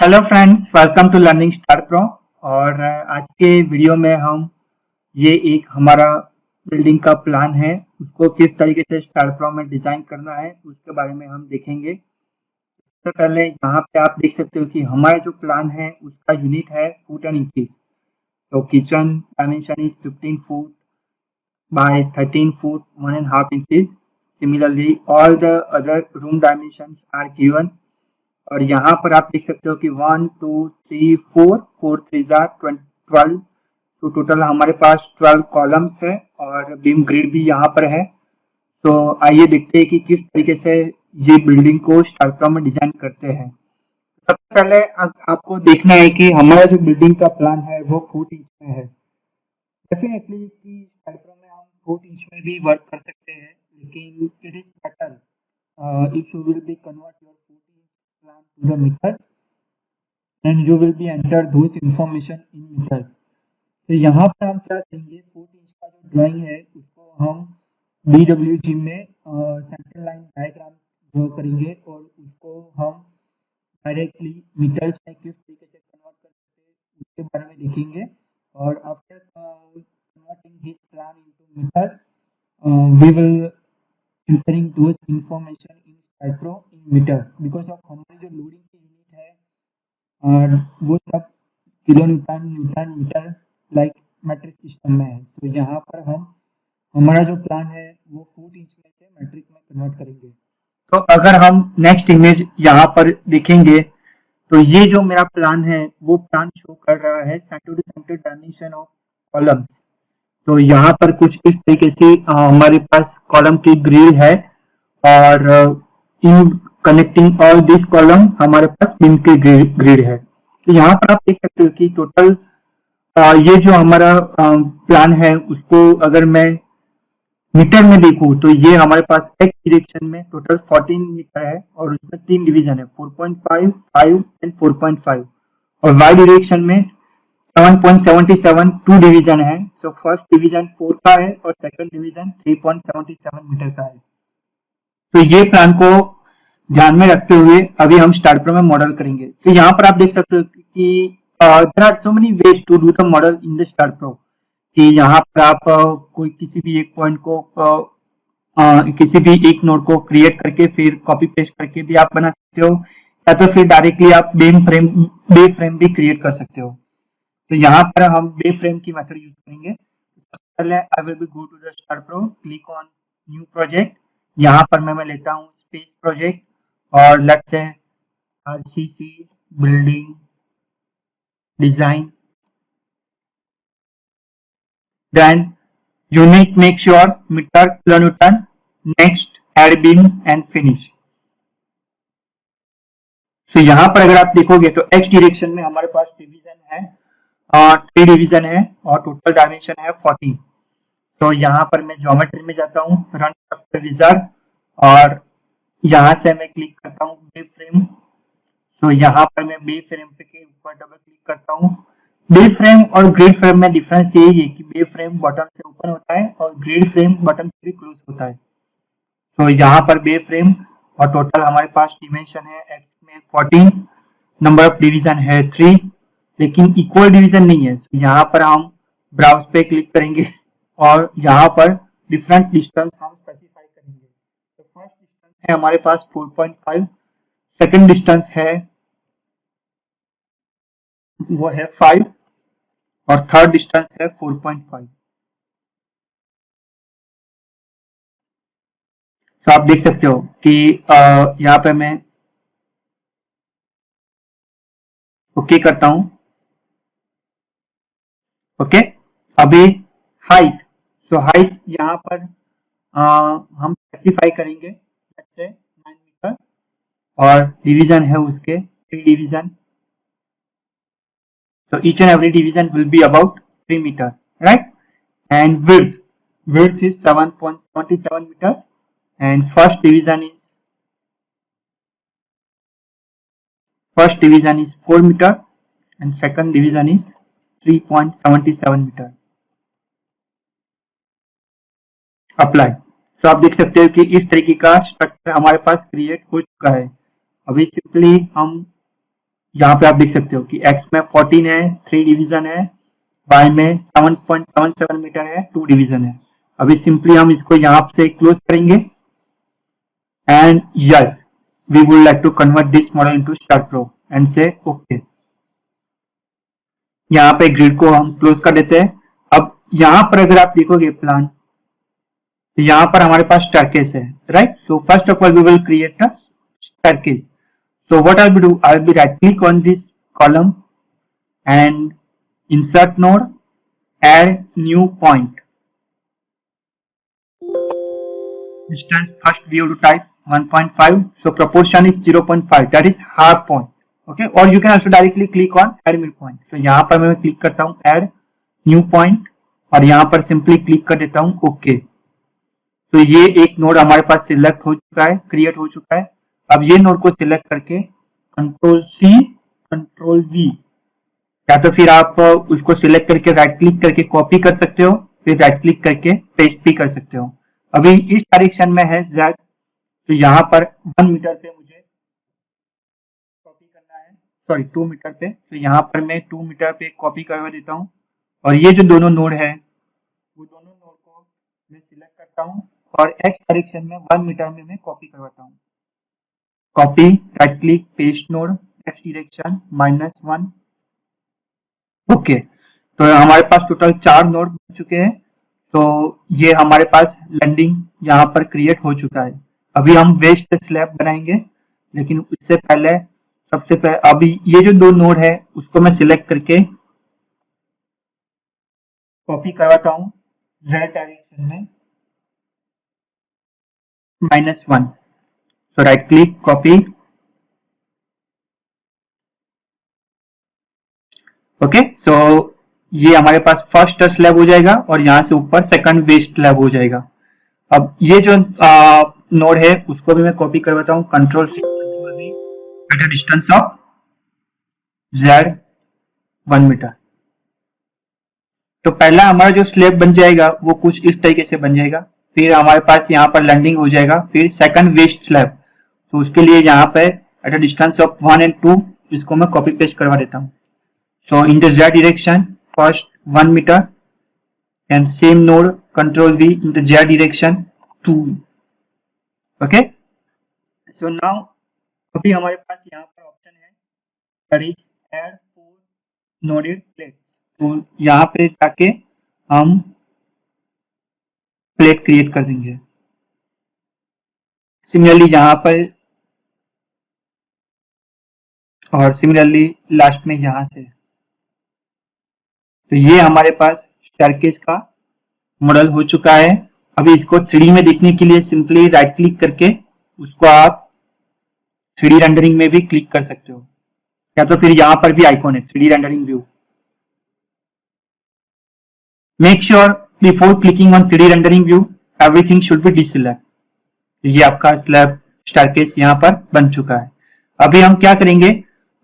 Hello friends, welcome to learning Star Pro. और आज के वीडियो में हम ये एक हमारा बिल्डिंग का प्लान है, उसको किस तरीके से स्टार प्रो में डिज़ाइन करना है उसके बारे में हम देखेंगे। इससे पहले यहाँ पे आप देख सकते हो कि हमारा जो प्लान है उसका यूनिट है फुट एंड इंचेस। तो kitchen dimension is 15 foot by 13 foot 1.5 inches. Similarly, all the other room dimensions are given. और यहाँ पर आप देख सकते हो कि 1 2 3 4 4 3 12, तो टोटल हमारे पास 12 कॉलम्स है और बीम ग्रिड भी यहाँ पर है। तो आइए देखते हैं कि किस तरीके से ये बिल्डिंग को स्टार प्रो में डिजाइन करते हैं। सबसे पहले आपको देखना है कि हमारा जो बिल्डिंग का प्लान है वो फुट इंच में है। डेफिनेटली कि स्टार प्रो में हम फुट इंच में भी वर्क कर सकते हैं, लेकिन it is better if you will be convert your footing plan to the meters and you will be enter those information in meters। तो यहाँ पर हम क्या करेंगे, फुट इंच का जो ड्राइंग है उसको हम BWG में सेंट्रल लाइन डायग्राम ड्रॉ करेंगे और उसको हम डायरेक्टली मीटर्स में किस तरीके से कन्वर्ट कर सकते हैं उसके बारे में देखेंगे। और after converting this plan into metre we will entering those information in StarPro in meter because of हमारी जो लोडिंग की यूनिट है और वो सब kilo newton newton metre like metric system में है। तो यहाँ पर हम हमारा जो प्लान है वो फुट इंच में से मैट्रिक में कन्वर्ट करेंगे। तो अगर हम नेक्स्ट इमेज यहाँ पर देखेंगे तो ये जो मेरा प्लान है वो प्लान शो कर रहा है centre to centre dimension of columns. तो यहाँ पर कुछ इस तरीके से हमारे पास कॉलम की ग्रिड है और in connecting all this column हमारे पास बीम की ग्रिड है। तो यहाँ पर आप देख सकते हो कि टोटल ये जो हमारा प्लान है उसको अगर मैं मीटर में देखूं तो ये हमारे पास एक्स डायरेक्शन में टोटल 14 मीटर है और उसमें 3 डिवीजन है 4.5, 5 एंड 4.5 और वाई डायरेक्शन में 7.77 2 डिवीजन है। सो फर्स्ट डिवीजन 4 का है और सेकंड डिवीजन 3.77 मीटर का है। तो ये प्लान को ध्यान में रखते हुए अभी हम स्टार प्रो में मॉडल करेंगे। तो यहाँ पर आप देख सकते हो कि there are so many ways to do the model in the Star Pro कि यहाँ पर आप कोई किसी भी एक पॉइंट को किसी भी एक नोड को क्रिएट करके फिर कॉपी पेस्ट करके भी आप बना सकते हो, या तो फिर डायरेक्टली आप बे फ्रेम भी क्रिएट कर सकते हो। तो यहाँ पर हम बे फ्रेम की मेथड यूज करेंगे। सबसे पहले I will be go to the Star Pro, click on new project. यहाँ पर मैं लेता हूँ स्पेस प्रोजेक्ट और let's say RCC building design. Then unit make sure metre kilonewton, next add beam and finish. तो यहाँ पर अगर आप देखोगे तो एक्स डायरेक्शन में हमारे पास डिवीजन है 3 डिवीजन है और टोटल डायमेंशन है 14। तो यहाँ पर मैं ज्योमेट्री में जाता हूँ, रन स्ट्रक्चर विजार्ड, और यहाँ से मैं क्लिक करता हूँ बे फ्रेम। तो यहाँ पर मैं बे फ्रेम के ऊपर डबल क्लिक करता हूँ। बे फ्रेम और ग्रिड फ्रेम में डिफरेंस यही है कि बे फ्रेम बॉटम से ओपन होता है और ग्रिड फ्रेम बॉटम से भी क्लोज होता है। तो यहाँ पर बे फ्रेम और टोटल हमारे पास डिमेंशन है एक्स में 14, नंबर ऑफ डिवीजन है 3, लेकिन इक्वल डिवीजन नहीं है। यहाँ पर हम ब्राउज पे क्लिक करेंगे और यहाँ पर डिफरेंट डिस्टेंस हम स्पेसिफाई करेंगे। तो फर्स्ट डिस्टेंस है हमारे पास 4.5, सेकंड डिस्टेंस है वो है 5 और थर्ड डिस्टेंस है 4.5। तो आप देख सकते हो कि यहाँ पे मैं ओके करता हूं। ओके, अभी हाइट। सो हाइट यहाँ पर हम स्पेसिफाई करेंगे जैसे 9 मीटर और डिवीजन है उसके 3 division. So each and every division will be about 3 meter, right? And width is 7.77 meter, and first division is 4 meter, and second division is 3.77 meter. Apply. तो आप देख सकते हो कि इस तरीके का स्ट्रक्चर हमारे पास क्रिएट हो चुका है। अभी सिंपली हम यहाँ पे आप देख सकते हो कि x में 14 है, 3 डिवीजन है, y में 7.77 मीटर है, 2 डिवीजन है। अभी सिंपली हम इसको यहाँ से क्लोज करेंगे and yes we would like to convert this model into StarPro and say okay. यहाँ पे ग्रिड को हम क्लोज कर देते हैं। अब यहाँ पर अगर आप देखोगे प्लान, तो यहाँ पर हमारे पास स्टेयरकेस है, right? So first of all we will create a staircase. So what I'll do, I'll be right click on this column and insert node, add new point. Distance first we have to type 1.5. So proportion is 0.5. That is half point. Okay. Or you can also directly click on add new point. So यहाँ पर मैं click करता हूँ add new point और यहाँ पर simply click कर देता हूँ ओके। तो ये एक नोड हमारे पास सिलेक्ट हो चुका है, क्रिएट हो चुका है। अब ये नोड को सिलेक्ट करके कंट्रोल सी कंट्रोल वी, या तो फिर आप उसको सिलेक्ट करके राइट क्लिक करके कॉपी कर सकते हो, फिर राइट क्लिक करके पेस्ट भी कर सकते हो। अभी इस डायरेक्शन में है Z, तो यहाँ पर 1 मीटर पे मुझे कॉपी करना है, सॉरी 2 मीटर पे, तो यहाँ पर मैं 2 मीटर पे कॉपी करवा देता हूँ। और ये जो दोनों नोड है वो दोनों नोड को मैं सिलेक्ट करता हूँ और X डायरेक्शन में 1 मीटर में मैं कॉपी करवाता हूँ। Copy, right click, paste node, X direction -1 okay. तो हमारे पास टोटल 4 नोड बन चुके हैं। तो ये हमारे पास लैंडिंग यहाँ पर क्रिएट हो चुका है। अभी हम वेस्ट स्लैब बनाएंगे, लेकिन उससे पहले सबसे पहले अभी ये जो 2 नोड है उसको मैं सिलेक्ट करके कॉपी करवाता हूँ Z डायरेक्शन में -1। सो राइट क्लिक, कॉपी, ओके। सो ये हमारे पास फर्स्ट स्लैब हो जाएगा और यहाँ से ऊपर सेकंड वेस्ट स्लैब हो जाएगा। अब ये जो नोड है उसको भी मैं कॉपी करवाता हूँ, control C control V, at a distance of Z 1 metre. तो पहला हमारा जो स्लैब बन जाएगा वो कुछ इस तरीके से बन जाएगा। फिर हमारे पास यहाँ पर लैंडिंग हो जाएगा, फिर सेकंड वेस्ट स्लैब। तो उसके लिए यहाँ पे at a distance of 1 and 2 इसको मैं कॉपी पेस्ट करवा देता हूँ। So in the Z direction first 1 metre and same node control V in the Z direction 2। okay, so now अभी हमारे पास यहाँ पर ऑप्शन है that is add 4 noded plates। तो यहाँ पे जाके हम प्लेट क्रिएट कर देंगे। सिमिलरली यहाँ पर और सिमिलरली लास्ट में यहाँ से। तो ये हमारे पास स्टेयरकेस का मॉडल हो चुका है। अभी इसको 3D में देखने के लिए सिंपली राइट क्लिक करके उसको आप 3D रेंडरिंग में भी क्लिक कर सकते हो, या तो फिर यहाँ पर भी आइकॉन है 3D rendering view. Make sure before clicking on 3D rendering view everything should be deselect. ये आपका स्लैब स्टेयरकेस यहाँ पर बन चुका है। अभी हम क्या करेंगे,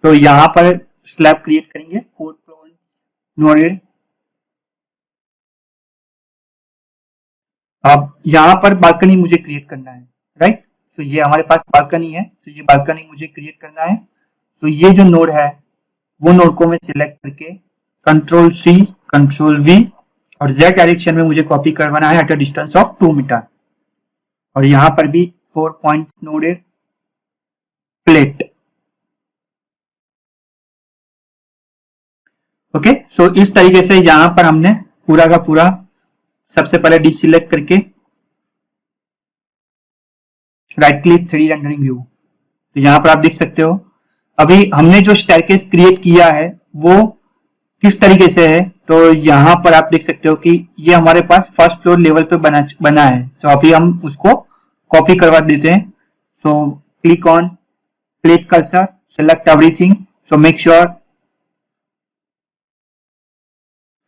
तो यहाँ पर स्लैब क्रिएट करेंगे 4 पॉइंट्स नोडेड। अब यहाँ पर बालकनी मुझे क्रिएट करना है, राइट? तो ये हमारे पास बालकनी है, तो ये बालकनी मुझे क्रिएट करना है। तो ये जो नोड है वो नोड को मैं सिलेक्ट करके कंट्रोल सी कंट्रोल वी और Z डायरेक्शन में मुझे कॉपी करवाना है at a distance of 2 metre. और यहाँ पर भी 4 point noded plate. Okay, so इस तरीके से यहाँ पर हमने पूरा का पूरा सबसे पहले डिसिलेक्ट करके right click 3D rendering view. तो यहाँ पर आप देख सकते हो अभी हमने जो स्टेयरकेस क्रिएट किया है वो किस तरीके से है। तो यहाँ पर आप देख सकते हो कि ये हमारे पास फर्स्ट फ्लोर लेवल पे बना है। तो अभी हम उसको कॉपी करवा देते हैं। So click on plate cursor, select everything. So make sure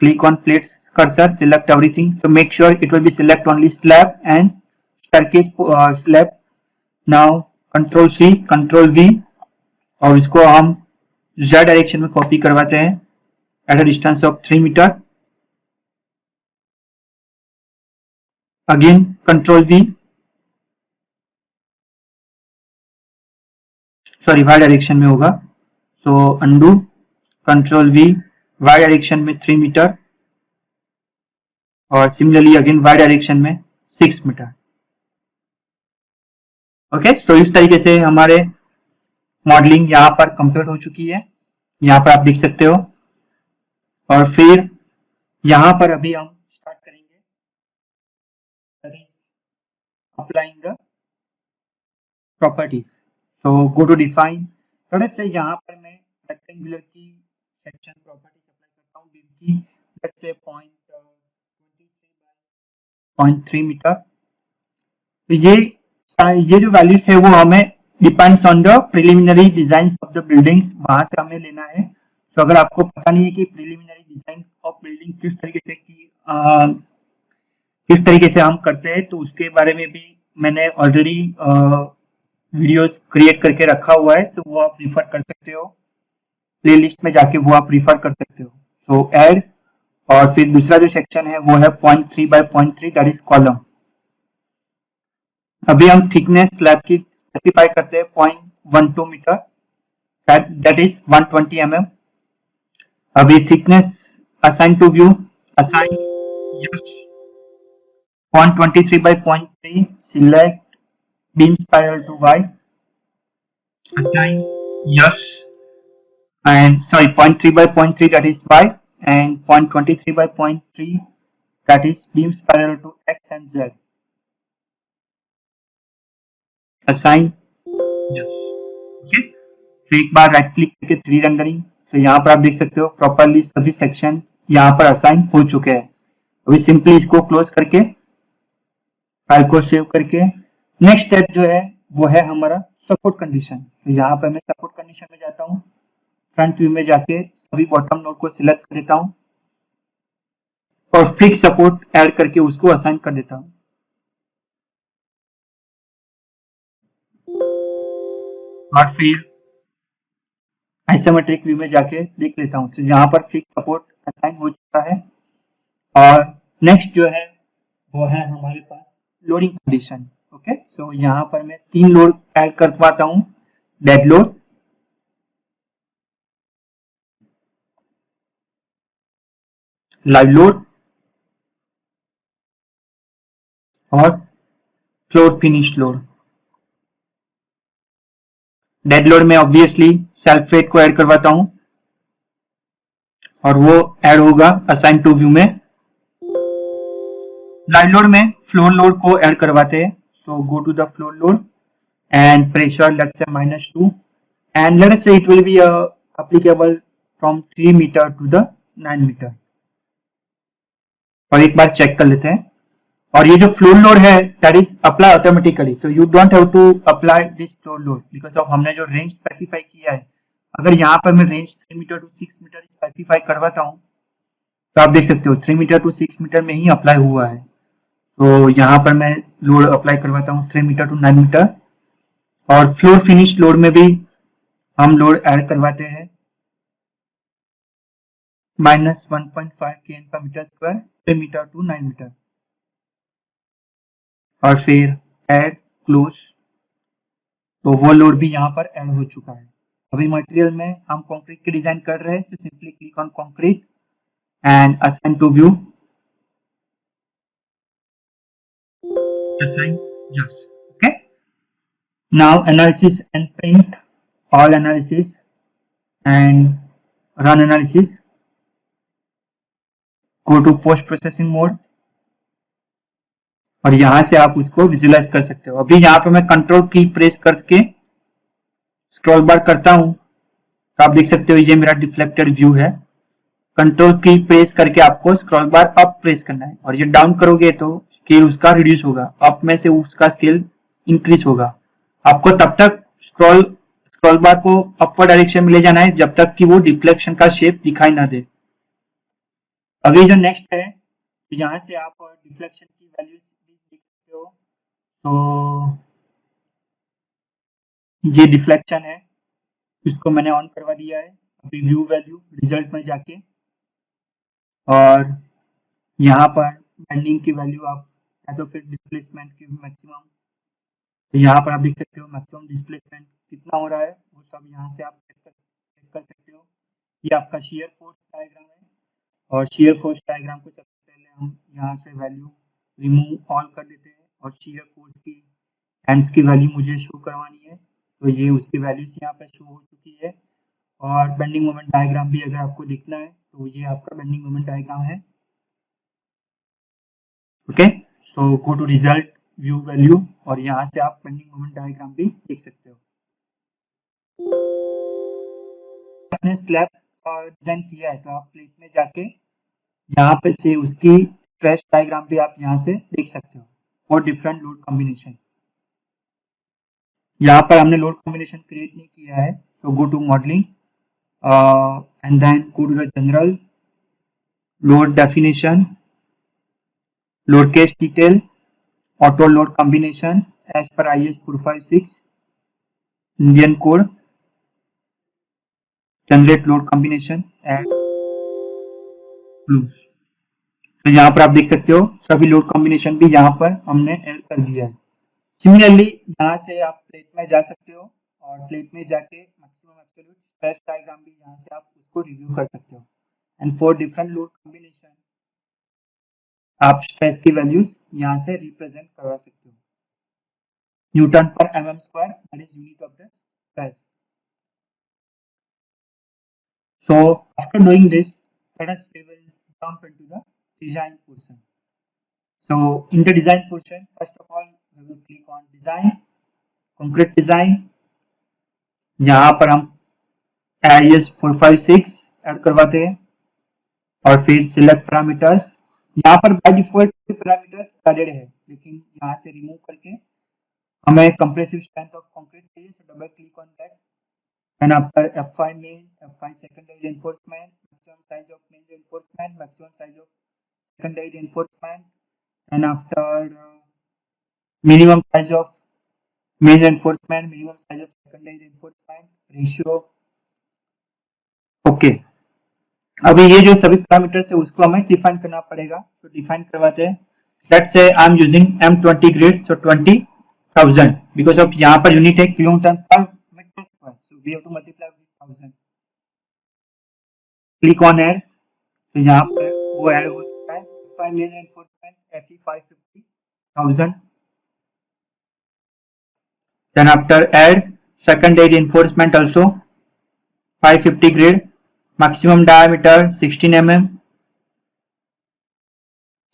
click on plate cursor, select everything. So make sure it will be select only slab and staircase slab. Now control C control V और इसको हम Z direction में copy करवाते हैं at a distance of 3 metre. Again control V, sorry Y direction में होगा। So undo, control V, Y direction में 3 metre और सिमिलरली अगेन वाई डायरेक्शन में 6 मीटर। ओके, तो इस तरीके से हमारे मॉडलिंग यहाँ पर कंप्लीट हो चुकी है, यहाँ पर आप देख सकते हो। और फिर यहाँ पर अभी हम स्टार्ट करेंगे applying the properties. So go to define, थोड़े से यहाँ पर मैं रेक्टेंगुलर की सेक्शन प्रॉपर्टीज अप्लाई करता हूँ बीम की, लेट्स से 0.3 मीटर। तो ये जो वैल्यूज है वो हमें depends on the preliminary design of the buildings, वहां से हमें लेना है। तो अगर आपको पता नहीं है कि प्रिलिमिनरी डिजाइन ऑफ बिल्डिंग किस तरीके से हम करते हैं, तो उसके बारे में भी मैंने ऑलरेडी वीडियोस क्रिएट करके रखा हुआ है, सो वो आप रिफर कर सकते हो, प्लेलिस्ट में जाके वो आप रिफर कर सकते हो। सो ऐड, और फिर दूसरा जो सेक्शन है वो है 0.3 बाय 0.3, दैट इज कॉलम। अभी हम थिकनेस स्लैब की स्पेसिफाई करते हैं 0.12 मीटर, दैट इज 120 mm। अभी thickness assign to view, assign 0.23 by 0.3, select beam spiral to Y, assign yes, and sorry 0.3 by 0.3, that is Y, and 0.23 by 0.3, that is beam spiral to X and Z, assign yes। okay, तो एक बार right click करके 3 rendering, तो यहाँ पर आप देख सकते हो प्रॉपरली सभी सेक्शन यहाँ पर असाइन हो चुके हैं। अभी सिंपली इसको क्लोज करके फाइल को सेव करके नेक्स्ट स्टेप जो है वो है हमारा सपोर्ट कंडीशन। तो यहाँ पर मैं सपोर्ट कंडीशन में जाता हूँ, फ्रंट व्यू में जाके सभी बॉटम नोड को सिलेक्ट कर देता हूँ और फिक्स सपोर्ट ऐड करके उसको असाइन कर देता हूँ। और फिर आइसोमेट्रिक व्यू में जाके देख लेता हूँ, तो यहाँ पर फिक्स सपोर्ट असाइन हो चुका है। और नेक्स्ट जो है वो है हमारे पास लोडिंग कंडीशन। ओके, सो यहाँ पर मैं 3 लोड ऐड कर पाता हूँ, डेड लोड, लाइव लोड और floor finish load. Dead load में ऑब्वियसली सेल्फ वेट को ऐड करवाता हूं और वो ऐड होगा असाइन टू व्यू में। लाइव लोड में फ्लोर लोड को ऐड करवाते हैं, so go to the floor load and pressure let's say -2 and let's say it will B applicable from 3 metre to the 9 metre. और एक बार check कर लेते हैं। और ये जो फ्लोर लोड है that is apply automatically, so you don't have to apply this floor load because of हमने जो रेंज स्पेसिफाई किया है। अगर यहाँ पर मैं range 3 metre to 6 metre specify करवाता हूँ तो आप देख सकते हो 3 मीटर टू 6 मीटर में ही अप्लाई हुआ है। तो यहाँ पर मैं लोड अप्लाई करवाता हूँ 3 मीटर टू 9 मीटर। और फ्लोर फिनिश लोड में भी हम लोड ऐड करवाते हैं -1.5 kN per metre square 3 metre to 9 metre. और फिर ऐड क्लोज, तो वो लोड भी यहाँ पर ऐड हो चुका है। अभी मटेरियल में हम कंक्रीट की डिजाइन कर रहे हैं, so simply click on concrete and assign to view, assign yes। okay, now analysis and print all analysis and run analysis, go to post processing mode और यहां से आप उसको विजुअलाइज कर सकते हो। अभी यहाँ पे मैं कंट्रोल की प्रेस करके स्क्रॉल बार करता हूं तो आप देख सकते हो ये मेरा डिफ्लेक्टेड व्यू है। कंट्रोल की प्रेस करके आपको स्क्रॉल बार अप प्रेस करना है और ये डाउन करोगे तो स्केल उसका रिड्यूस होगा, अप में से उसका स्केल इंक्रीज होगा। आपको तब तक स्क्रॉल बार को अपवर्ड डायरेक्शन में ले जाना है जब तक कि वो डिफ्लेक्शन का शेप दिखाई ना दे। अभी जो नेक्स्ट है, तो यहाँ से आप डिफ्लेक्शन की वैल्यूज भी देख सकते हो। तो ये डिफ्लेक्शन है, इसको मैंने ऑन करवा दिया है। अभी व्यू वैल्यू रिजल्ट में जाके और यहाँ पर बेंडिंग की वैल्यू आप या तो फिर डिस्प्लेसमेंट की मैक्सिमम, तो यहाँ पर आप देख सकते हो मैक्सिमम डिस्प्लेसमेंट कितना हो रहा है वो सब यहाँ से आप चेक कर सकते हो। ये आपका shear force डायग्राम है और shear force डायग्राम को सबसे पहले हम यहाँ से वैल्यू रिमूव ऑल कर देते हैं और shear force की हैंड्स की वैल्यू मुझे शो करवानी है, तो ये उसकी वैल्यूज यहाँ पे शो हो चुकी है। और बेंडिंग मोमेंट डायग्राम भी अगर आपको दिखना है तो ये आपका बेंडिंग मोमेंट डायग्राम है। Okay, so go to result view value और यहाँ से आप बेंडिंग मोमेंट डायग्राम भी देख सकते हो। आपने स्लैब डिजाइन किया है तो आप प्लेट में जाके यहाँ पे से उसकी स्ट्रेस डायग्राम भी आप यहाँ से देख सकते हो और डिफरेंट लोड कॉम्बिनेशन। यहाँ पर हमने लोड कॉम्बिनेशन क्रिएट नहीं किया है, so go to modeling and then go to the general load definition, load case detail, auto load combination as per IS 456 Indian code, generate load combination and close। तो यहाँ पर आप देख सकते हो सभी लोड कॉम्बिनेशन भी यहाँ पर हमने ऐड कर दिया है। सिमिलरली यहाँ से आप प्लेट में जा सकते हो और प्लेट में जाके मैक्सिमम एब्सोल्यूट स्ट्रेस डायग्राम भी यहाँ से आप उसको रिव्यू कर सकते हो and for different load combination आप स्ट्रेस की वैल्यूज यहाँ से रिप्रेजेंट करवा सकते हो। न्यूटन पर mm square that is unit of the stress. So after doing this, let us we will jump into the design portion. So in the design portion, first of all we will click on design, concrete design। यहाँ पर हम IS 456 add करवाते हैं और फिर select parameters. यहाँ पर by default parameters added है, लेकिन यहाँ से रिमूव करके हमें कंप्रेसिव स्ट्रेंथ ऑफ कंक्रीट चाहिए, सो double click on that and after F5 main, F5 secondary reinforcement, maximum size of main reinforcement, maximum size of secondary reinforcement, and after minimum size of main reinforcement, minimum size of secondary reinforcement, ratio। Okay, अभी ये जो सभी parameters है उसको हमें define करना पड़ेगा, तो डिफाइन करवाते हैं। Let's say I am using M20 grade, so 20,000 because of यहाँ पर यूनिट है kilometre per metre square, so we have to multiply with 1000। Click on add, तो यहाँ पर वो ऐड हो चुका है। 5 main reinforcement FE 550,000। Then after add secondary reinforcement also 550 grade, maximum diameter 16 mm,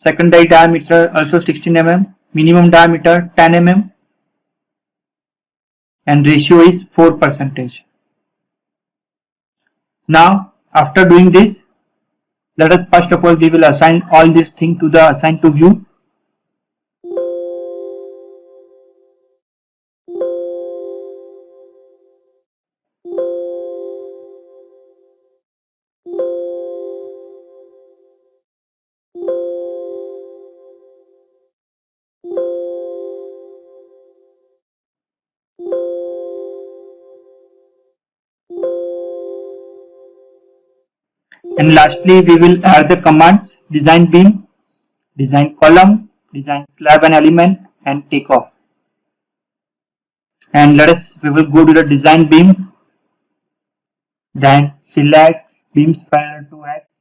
secondary diameter also 16 mm, minimum diameter 10 mm, and ratio is 4%. Now after doing this, let us first of all we will assign all this thing to the assign to view। And lastly we will add the commands design beam, design column, design slab and element, and take off। And let us we will go to the design beam, then select beams parallel to X,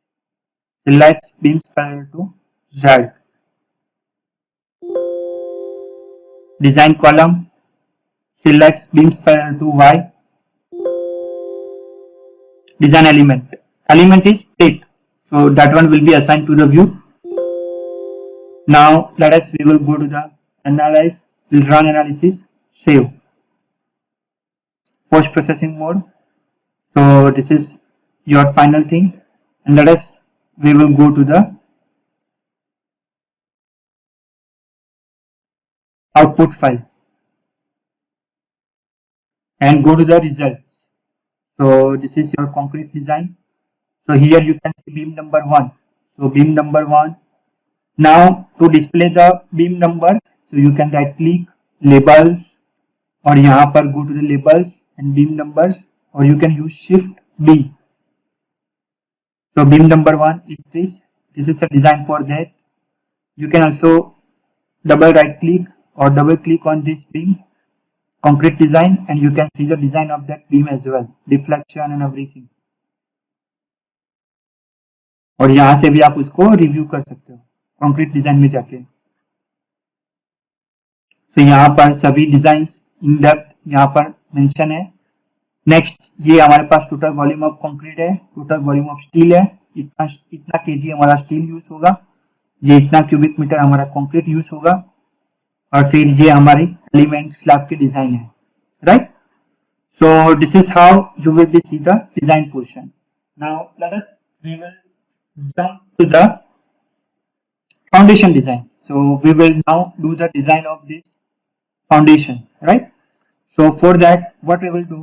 select beams parallel to Z, design column, select beams parallel to Y, design element, element is plate, so that one will be assigned to the view। Now let us we will go to the analyze, we'll run analysis, save, post processing mode। So this is your final thing, and let us we will go to the output file and go to the results। So this is your concrete design, so here you can see beam number 1, so beam number 1। Now to display the beam numbers, so you can right click labels और यहाँ पर go to the labels and beam numbers, or you can use shift B। So beam number 1 is this is the design for that। You can also double right click or double click on this beam, concrete design, and you can see the design of that beam as well, deflection and everything. और यहाँ से भी आप उसको review कर सकते हो concrete design में जाके। तो यहाँ पर सभी डिजाइन्स इन डेप्थ यहाँ पर मेंशन है। नेक्स्ट, ये हमारे पास टोटल वॉल्यूम ऑफ कंक्रीट है, टोटल वॉल्यूम ऑफ स्टील है, इतना केजी हमारा स्टील यूज होगा, ये इतना क्यूबिक मीटर हमारा कंक्रीट यूज होगा, और फिर ये हमारी एलिमेंट स्लैब की डिजाइन है, right. So this is how you will be see the design portion. Now let us we will jump to the foundation design. So we will now do the design of this foundation, right? So for that, what we will do,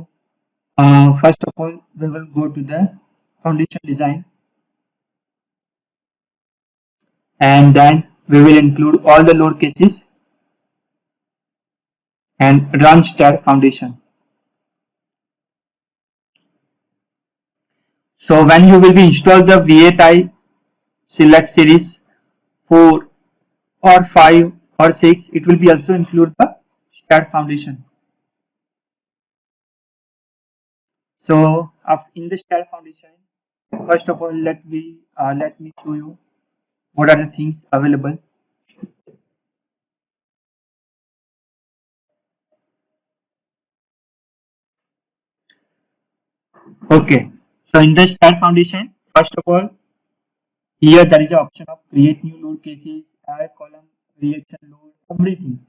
first of all, we will go to the foundation design, and then we will include all the load cases and run STAAD foundation. So when you will be install the V8i select series 4 or 5 or 6, it will be also include the STAAD foundation. So in the STAAD foundation, first of all, let me show you what are the things available. Okay, so in the STAAD foundation, first of all, here there is an option of create new load cases, add column, reaction load, everything.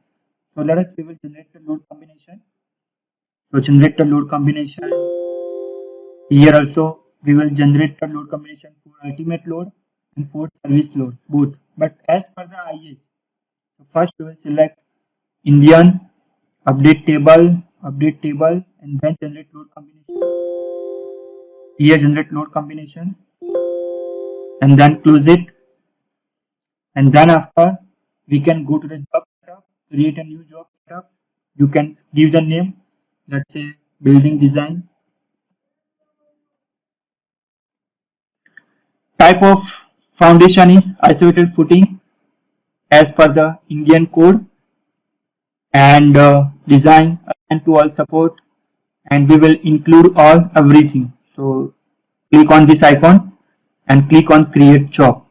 So let us, we will generate the load combination. So generate the load combination. Here also we will generate the load combination for ultimate load and for service load, both. But as per the IS, so first we will select Indian, update table, and then generate load combination. Here generate load combination, and then close it, and then after we can go to the job setup, create a new job setup. You can give the name, let's say building design. Type of foundation is isolated footing as per the Indian code, and design and to all support, and we will include everything. So click on this icon and click on create job.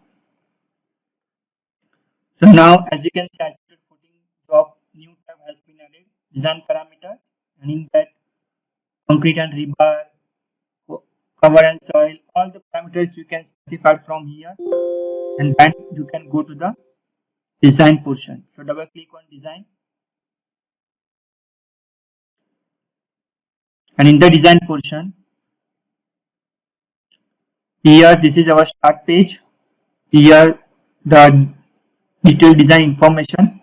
So now as you can see, isolated footing job new tab has been added, design parameters, and in that concrete and rebar, cover and soil, all the parameters you can specify from here, and then you can go to the design portion. So double click on design, and in the design portion, here this is our start page. Here the detailed design information.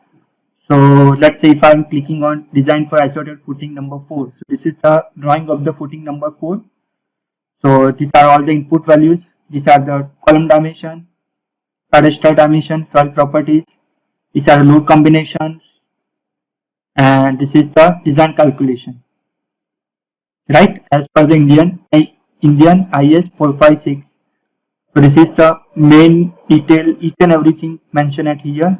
So let's say if I'm clicking on design for isolated footing number 4, so this is the drawing of the footing number 4. So these are all the input values. These are the column dimension, pedestal dimension, soil properties. These are load combinations, and this is the design calculation, right, as per the Indian IS 456. So this is the main detail, each and everything mentioned at here,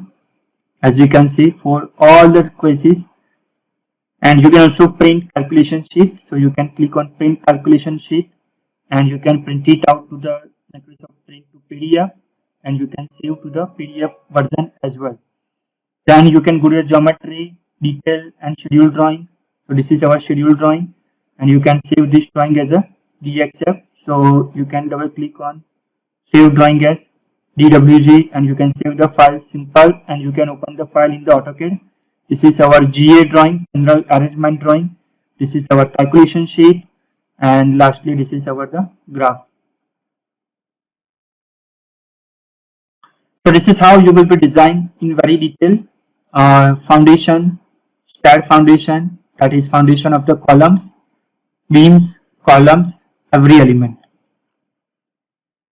as you can see, for all the cases. And you can also print calculation sheet. So you can click on print calculation sheet, and you can print it out to the Microsoft Print to PDF, and you can save to the PDF version as well. Then you can go to the geometry, detail, and schedule drawing. So this is our schedule drawing, and you can save this drawing as a DXF. So you can double click on save drawing as DWG, and you can save the file simple, and you can open the file in the AutoCAD. This is our GA drawing, general arrangement drawing. This is our calculation sheet, and lastly this is our the graph. So this is how you will be design in very detail foundation, STAAD foundation, that is foundation of the columns, beams, columns, every element.